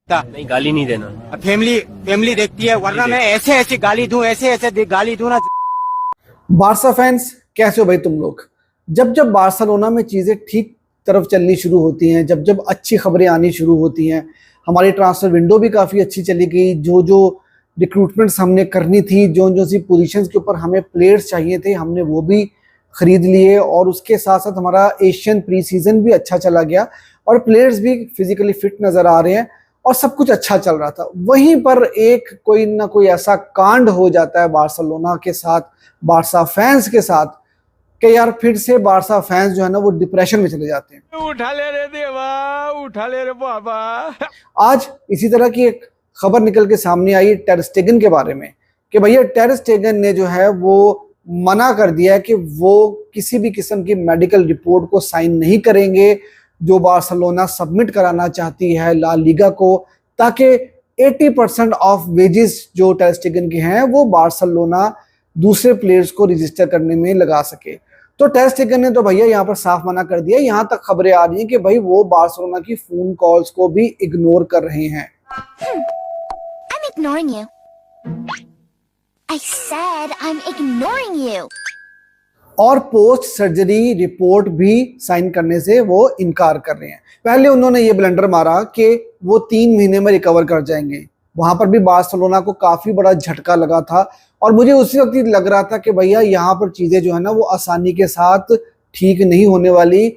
नहीं, गाली नहीं देना। फैमिली फैमिली देखती है, वरना मैं ऐसे ऐसे गाली दूं, ऐसे ऐसे गाली दूं ना। बारसा फैंस कैसे हो भाई तुम लोग। जब जब बार्सिलोना में चीज़ें ठीक तरफ चलनी शुरू होती हैं, जब जब अच्छी खबरें आनी शुरू होती हैं, हमारी ट्रांसफर विंडो भी काफ़ी अच्छी चली गई, जो जो रिक्रूटमेंट्स हमने करनी थी, जो जो सी पोजीशंस के ऊपर हमें प्लेयर्स चाहिए थे, हमने वो भी खरीद लिए। और उसके साथ साथ हमारा एशियन प्री सीजन भी अच्छा चला गया और प्लेयर्स भी फिजिकली फिट नज़र आ रहे हैं और सब कुछ अच्छा चल रहा था। वहीं पर एक कोई ना कोई ऐसा कांड हो जाता है बार्सिलोना के साथ, बारसा फैंस के साथ, कि यार फिर से बारसा फैंस जो है ना वो डिप्रेशन में चले जाते हैं। उठा ले रे देवा, उठा ले रे बाबा। आज इसी तरह की एक खबर निकल के सामने आई टेर स्टेगन के बारे में कि भैया टेर स्टेगन ने जो है वो मना कर दिया है कि वो किसी भी किस्म की मेडिकल रिपोर्ट को साइन नहीं करेंगे जो बार्सिलोना सबमिट कराना चाहती है ला लीगा को, ताकि 80% ऑफ वेजेस जो टेर स्टेगन के हैं वो बार्सिलोना दूसरे प्लेयर्स को रजिस्टर करने में लगा सके। तो टेर स्टेगन ने तो भैया यहाँ पर साफ मना कर दिया। यहाँ तक खबरें आ रही हैं कि भाई वो बार्सिलोना की फोन कॉल्स को भी इग्नोर कर रहे हैं। I'm ignoring you. I said I'm ignoring you. और पोस्ट सर्जरी रिपोर्ट भी साइन करने से वो इनकार कर रहे हैं। पहले उन्होंने ये ब्लंडर मारा कि वो 3 महीने में रिकवर कर जाएंगे। वहां पर भी बार्सिलोना को काफी बड़ा झटका लगा था और मुझे उसी वक्त ही लग रहा था कि भैया यहाँ पर चीजें जो है ना वो आसानी के साथ ठीक नहीं होने वाली।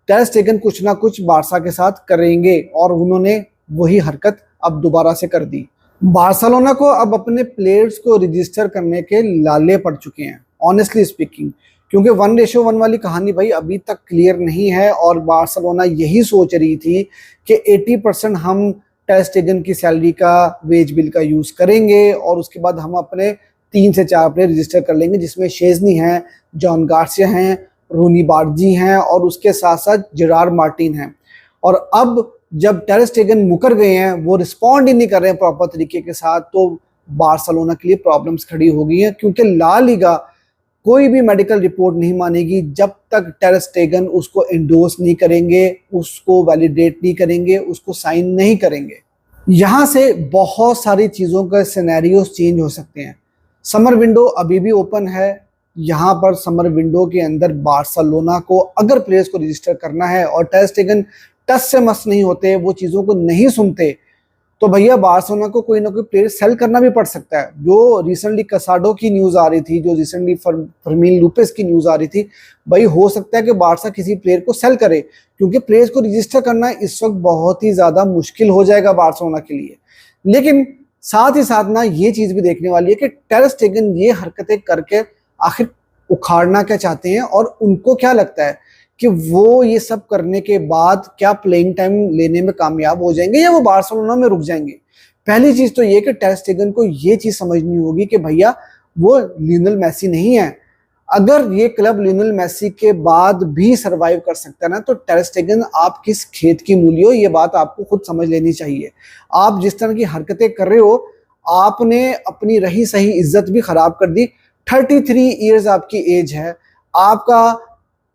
टेर स्टेगन कुछ ना कुछ बारसा के साथ करेंगे और उन्होंने वही हरकत अब दोबारा से कर दी। बार्सिलोना को अब अपने प्लेयर्स को रजिस्टर करने के लाले पड़ चुके हैं ऑनेस्टली स्पीकिंग, क्योंकि 1:1 वाली कहानी भाई अभी तक क्लियर नहीं है। और बार्सिलोना यही सोच रही थी कि 80% हम टेर स्टेगन की सैलरी का वेज बिल का यूज़ करेंगे और उसके बाद हम अपने 3 से 4 प्लेयर रजिस्टर कर लेंगे, जिसमें शेजनी हैं, जॉन गार्सिया हैं, रूनी बार्जी हैं और उसके साथ साथ जेरार्ड मार्टिन हैं। और अब जब टेर स्टेगन मुकर गए हैं, वो रिस्पॉन्ड ही नहीं कर रहे हैं प्रॉपर तरीके के साथ, तो बार्सिलोना के लिए प्रॉब्लम्स खड़ी हो गई हैं। क्योंकि ला लीगा कोई भी मेडिकल रिपोर्ट नहीं मानेगी जब तक टेर स्टेगन उसको एंडोर्स नहीं करेंगे, उसको वैलिडेट नहीं करेंगे, उसको साइन नहीं करेंगे। यहाँ से बहुत सारी चीज़ों का सिनेरियोस चेंज हो सकते हैं। समर विंडो अभी भी ओपन है। यहाँ पर समर विंडो के अंदर बार्सिलोना को अगर प्लेयर्स को रजिस्टर करना है और टेर स्टेगन टस से मस नहीं होते, वो चीज़ों को नहीं सुनते, तो भैया बार्सिलोना को कोई ना कोई प्लेयर सेल करना भी पड़ सकता है। जो रिसेंटली कसाडो की न्यूज़ आ रही थी, जो रिसेंटली फर्मीन लुपेस की न्यूज़ आ रही थी, भाई हो सकता है कि बारसा किसी प्लेयर को सेल करे, क्योंकि प्लेयर्स को रजिस्टर करना इस वक्त बहुत ही ज़्यादा मुश्किल हो जाएगा बार्सिलोना के लिए। लेकिन साथ ही साथ ना ये चीज़ भी देखने वाली है कि टेर स्टेगन ये हरकतें करके आखिर उखाड़ना क्या चाहते हैं और उनको क्या लगता है कि वो ये सब करने के बाद क्या प्लेइंग टाइम लेने में कामयाब हो जाएंगे या वो बार्सिलोना में रुक जाएंगे। पहली चीज तो ये कि टेर स्टेगन को ये चीज समझनी होगी कि भैया वो लियोनेल मेसी नहीं है। अगर ये क्लब लियोनेल मेसी के बाद भी सरवाइव कर सकता है ना, तो टेर स्टेगन आप किस खेत की मूली हो, ये बात आपको खुद समझ लेनी चाहिए। आप जिस तरह की हरकतें कर रहे हो, आपने अपनी रही सही इज्जत भी खराब कर दी। 33 ईयर्स आपकी एज है, आपका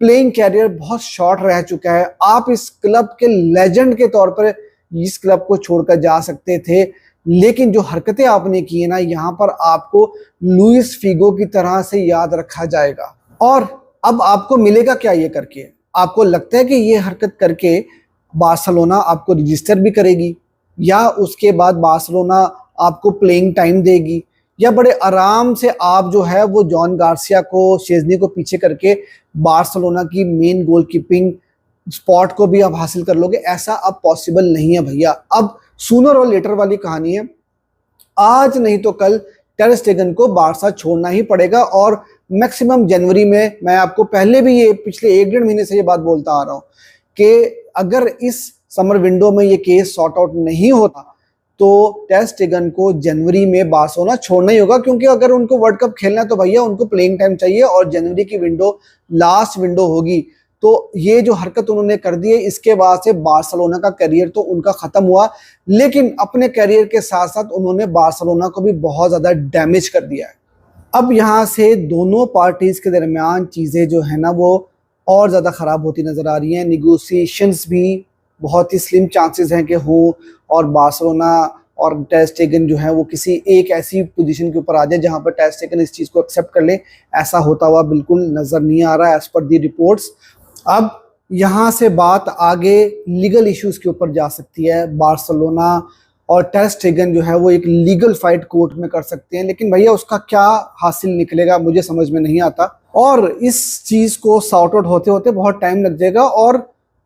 प्लेइंग कैरियर बहुत शॉर्ट रह चुका है। आप इस क्लब के लेजेंड के तौर पर इस क्लब को छोड़कर जा सकते थे, लेकिन जो हरकतें आपने की है ना, यहाँ पर आपको लुइस फिगो की तरह से याद रखा जाएगा। और अब आपको मिलेगा क्या ये करके? आपको लगता है कि ये हरकत करके बार्सिलोना आपको रजिस्टर भी करेगी या उसके बाद बार्सिलोना आपको प्लेइंग टाइम देगी, या बड़े आराम से आप जो है वो जॉन गार्सिया को, शेजनी को पीछे करके बार्सिलोना की मेन गोलकीपिंग स्पॉट को भी आप हासिल कर लोगे? ऐसा अब पॉसिबल नहीं है भैया। अब सूनर और लेटर वाली कहानी है, आज नहीं तो कल टेर स्टेगन को बारसा छोड़ना ही पड़ेगा। और मैक्सिमम जनवरी में, मैं आपको पहले भी ये पिछले 1-1.5 महीने से ये बात बोलता आ रहा हूँ कि अगर इस समर विंडो में ये केस सॉर्ट आउट नहीं होता तो टेर स्टेगन को जनवरी में बार्सिलोना छोड़ना ही होगा। क्योंकि अगर उनको वर्ल्ड कप खेलना है तो भैया उनको प्लेइंग टाइम चाहिए और जनवरी की विंडो लास्ट विंडो होगी। तो ये जो हरकत उन्होंने कर दी है, इसके बाद से बार्सिलोना का करियर तो उनका खत्म हुआ, लेकिन अपने करियर के साथ साथ उन्होंने बार्सिलोना को भी बहुत ज्यादा डैमेज कर दिया है। अब यहाँ से दोनों पार्टीज के दरमियान चीजें जो है ना वो और ज्यादा खराब होती नजर आ रही हैं। निगोशिएशंस भी बहुत ही स्लिम चांसेस हैं कि हो और बार्सिलोना और टर स्टेगन जो है वो किसी एक ऐसी पोजीशन के ऊपर आ जाए जहां पर टर स्टेगन इस चीज़ को एक्सेप्ट कर ले। ऐसा होता हुआ बिल्कुल नज़र नहीं आ रहा एज पर दी रिपोर्ट्स। अब यहाँ से बात आगे लीगल इश्यूज के ऊपर जा सकती है। बार्सिलोना और टर स्टेगन जो है वो एक लीगल फाइट कोर्ट में कर सकते हैं, लेकिन भैया उसका क्या हासिल निकलेगा मुझे समझ में नहीं आता, और इस चीज़ को सॉर्ट आउट होते होते बहुत टाइम लग जाएगा और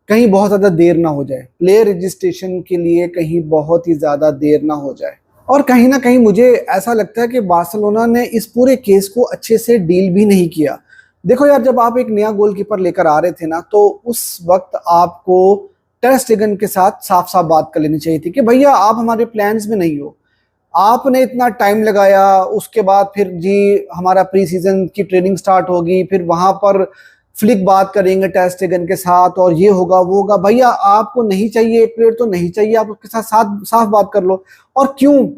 कहीं बहुत ज़्यादा देर ना हो जाए, प्लेयर रजिस्ट्रेशन के लिए कहीं बहुत ही ज़्यादा देर ना हो जाए। और कहीं ना कहीं मुझे ऐसा लगता है कि बार्सिलोना ने इस पूरे केस को अच्छे से डील भी नहीं किया। देखो यार, जब आप एक नया गोलकीपर लेकर आ रहे थे ना, तो उस वक्त आपको टर स्टेगन के साथ साफ साफ बात कर लेनी चाहिए थी कि भैया आप हमारे प्लान्स में नहीं हो। आपने इतना टाइम लगाया, उसके बाद फिर जी हमारा प्री सीजन की ट्रेनिंग स्टार्ट होगी, फिर वहां पर फ्लिक बात करेंगे टर स्टेगन के साथ और ये होगा वो होगा। भैया आपको नहीं चाहिए प्लेयर तो नहीं चाहिए, आप उसके साथ साफ बात कर लो। और क्यों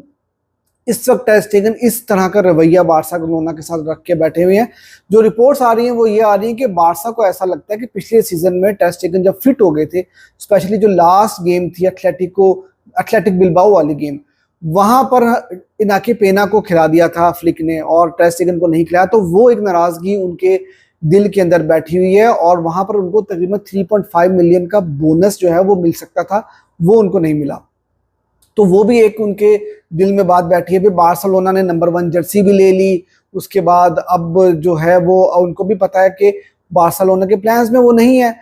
इस वक्त टर स्टेगन इस तरह का रवैया बार्सिलोना के साथ रख के बैठे हुए हैं? जो रिपोर्ट्स आ रही हैं वो ये आ रही हैं कि बार्सा को ऐसा लगता है कि पिछले सीजन में टर स्टेगन जब फिट हो गए थे, स्पेशली जो लास्ट गेम थी एथलेटिक बिल्बाओ वाली गेम, वहां पर इनाकी पेना को खिला दिया था फ्लिक ने और टर स्टेगन को नहीं खिलाया, तो वो एक नाराजगी उनके दिल के अंदर बैठी हुई है और वहां पर उनको तकरीबन 3.5 मिलियन का बोनस जो है वो मिल सकता था, वो उनको नहीं मिला। तो वो भी एक उनके दिल में बात बैठी है। फिर बार्सिलोना ने नंबर 1 जर्सी भी ले ली, उसके बाद अब जो है वो उनको भी पता है कि बार्सिलोना के प्लान्स में वो नहीं है।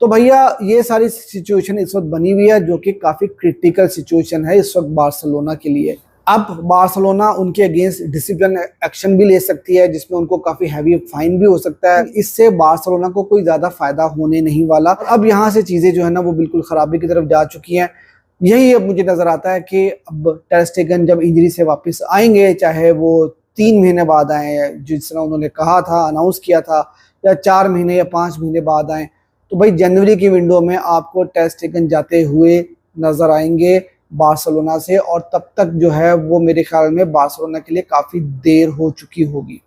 तो भैया ये सारी सिचुएशन इस वक्त बनी हुई है जो कि काफी क्रिटिकल सिचुएशन है इस वक्त बार्सिलोना के लिए। अब बार्सिलोना उनके अगेंस्ट डिसिप्लिन एक्शन भी ले सकती है जिसमें उनको काफी हैवी फाइन भी हो सकता है। इससे बार्सिलोना को कोई ज्यादा फायदा होने नहीं वाला। अब यहाँ से चीजें जो है ना वो बिल्कुल खराबी की तरफ जा चुकी हैं। यही अब मुझे नजर आता है कि अब टर स्टेगन जब इंजरी से वापस आएंगे, चाहे वो 3 महीने बाद आए जिस तरह उन्होंने कहा था, अनाउंस किया था, या 4 महीने या 5 महीने बाद आए, तो भाई जनवरी की विंडो में आपको टर स्टेगन जाते हुए नजर आएंगे बार्सिलोना से, और तब तक जो है वो मेरे ख्याल में बार्सिलोना के लिए काफी देर हो चुकी होगी।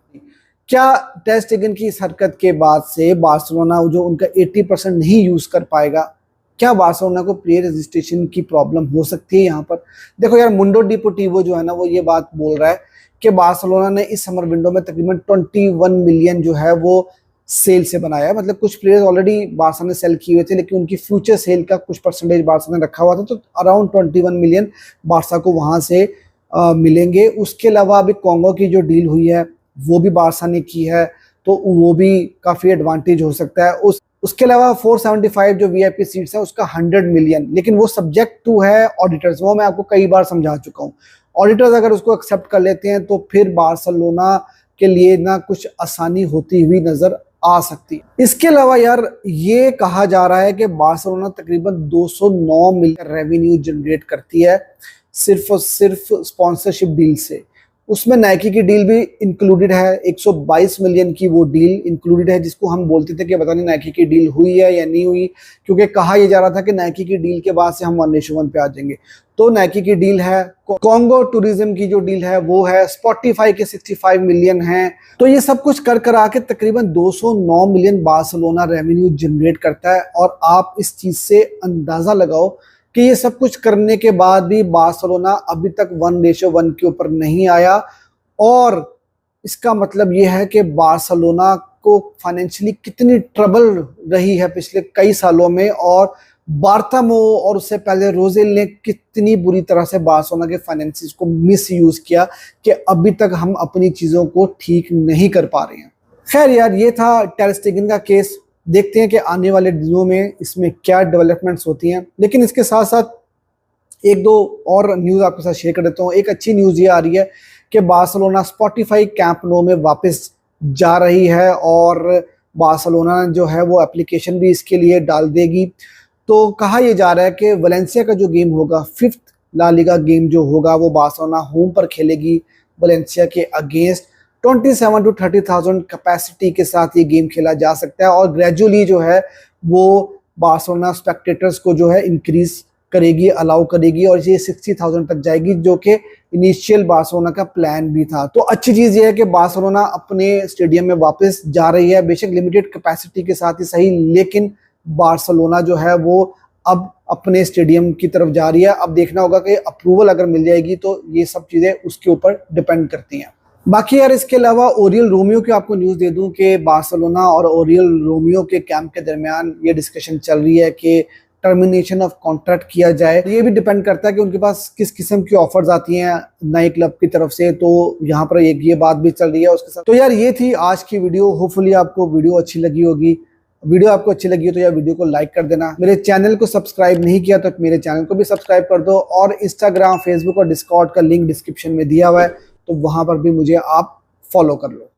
क्या टर स्टेगन की इस हरकत के बाद से बार्सिलोना जो उनका 80% नहीं यूज कर पाएगा, क्या बार्सिलोना को प्लेयर रजिस्ट्रेशन की प्रॉब्लम हो सकती है यहाँ पर? देखो यार, मुंडो डिपोर्टिवो जो है ना वो ये बात बोल रहा है कि बार्सिलोना ने इस समर विंडो में तकरीबन 21 मिलियन जो है वो सेल से बनाया है। मतलब कुछ प्लेयर्स ऑलरेडी बार्सा ने सेल किए हुए थे, लेकिन उनकी फ्यूचर सेल का कुछ परसेंटेज बार्सा ने रखा हुआ था, तो अराउंड 21 मिलियन बार्सा को वहां से मिलेंगे। उसके अलावा अभी कॉन्गो की जो डील हुई है वो भी बार्सा ने की है, तो वो भी काफी एडवांटेज हो सकता है। उसके अलावा 475 जो वीआईपी सीट्स है उसका 100 मिलियन, लेकिन वो सब्जेक्ट टू है ऑडिटर्स, वो मैं आपको कई बार समझा चुका हूँ। ऑडिटर्स अगर उसको एक्सेप्ट कर लेते हैं तो फिर बार्सिलोना के लिए ना कुछ आसानी होती हुई नजर आ सकती है। इसके अलावा यार ये कहा जा रहा है कि बार्सिलोना तकरीबन 209 मिलियन रेवेन्यू जनरेट करती है सिर्फ और सिर्फ स्पॉन्सरशिप डील से। उसमें नाइकी की डील भी इंक्लूडेड है, 122 मिलियन की वो डील इंक्लूडेड है, जिसको हम बोलते थे कि पता नहीं नाइकी की डील हुई है या नहीं हुई, क्योंकि कहा यह जा रहा था कि नाइकी की डील के बाद से हम 1:1 पे आ जाएंगे। तो नाइकी की डील है, कॉन्गो टूरिज्म की जो डील है वो है, स्पॉटिफाई के 65 मिलियन है। तो ये सब कुछ कर करा के तकरीबन 209 मिलियन बार्सिलोना रेवेन्यू जनरेट करता है। और आप इस चीज से अंदाजा लगाओ कि ये सब कुछ करने के बाद भी बार्सिलोना अभी तक 1:1 के ऊपर नहीं आया, और इसका मतलब ये है कि बार्सिलोना को फाइनेंशियली कितनी ट्रबल रही है पिछले कई सालों में, और बार्टामो और उससे पहले रोजेल ने कितनी बुरी तरह से बार्सिलोना के फाइनेंसिस को मिस यूज किया कि अभी तक हम अपनी चीजों को ठीक नहीं कर पा रहे हैं। खैर यार, ये था टर स्टेगन का केस। देखते हैं कि आने वाले दिनों में इसमें क्या डेवलपमेंट्स होती हैं। लेकिन इसके साथ साथ एक दो और न्यूज़ आपके साथ शेयर कर देता हूँ। एक अच्छी न्यूज़ ये आ रही है कि बार्सिलोना स्पॉटिफाई कैंप नो में वापस जा रही है, और बार्सिलोना जो है वो एप्लीकेशन भी इसके लिए डाल देगी। तो कहा यह जा रहा है कि वलेंसिया का जो गेम होगा, 5th ला लीगा गेम जो होगा, वो बार्सिलोना होम पर खेलेगी वलेंसिया के अगेंस्ट। 27 to 30,000 कैपेसिटी के साथ ये गेम खेला जा सकता है, और ग्रेजुअली जो है वो बार्सिलोना स्पेक्टेटर्स को जो है इंक्रीज करेगी, अलाउ करेगी, और ये 60,000 तक जाएगी, जो कि इनिशियल बार्सिलोना का प्लान भी था। तो अच्छी चीज़ ये है कि बार्सिलोना अपने स्टेडियम में वापस जा रही है, बेशक लिमिटेड कैपेसिटी के साथ ही सही, लेकिन बार्सिलोना जो है वो अब अपने स्टेडियम की तरफ जा रही है। अब देखना होगा कि अप्रूवल अगर मिल जाएगी तो ये सब चीज़ें उसके ऊपर डिपेंड करती हैं। बाकी यार इसके अलावा ओरियल रोमियो की आपको न्यूज़ दे दूं कि बार्सिलोना और ओरियल रोमियो के कैंप के दरमियान ये डिस्कशन चल रही है कि टर्मिनेशन ऑफ कॉन्ट्रैक्ट किया जाए। ये भी डिपेंड करता है कि उनके पास किस किस्म की ऑफर्स आती हैं नए क्लब की तरफ से, तो यहाँ पर एक ये बात भी चल रही है उसके साथ। तो यार ये थी आज की वीडियो। होपफुली आपको वीडियो अच्छी लगी होगी। वीडियो आपको अच्छी लगी हो तो यार वीडियो को लाइक कर देना। मेरे चैनल को सब्सक्राइब नहीं किया तो मेरे चैनल को भी सब्सक्राइब कर दो, और इंस्टाग्राम, फेसबुक और डिस्कॉर्ड का लिंक डिस्क्रिप्शन में दिया हुआ है, तो वहां पर भी मुझे आप फॉलो कर लो।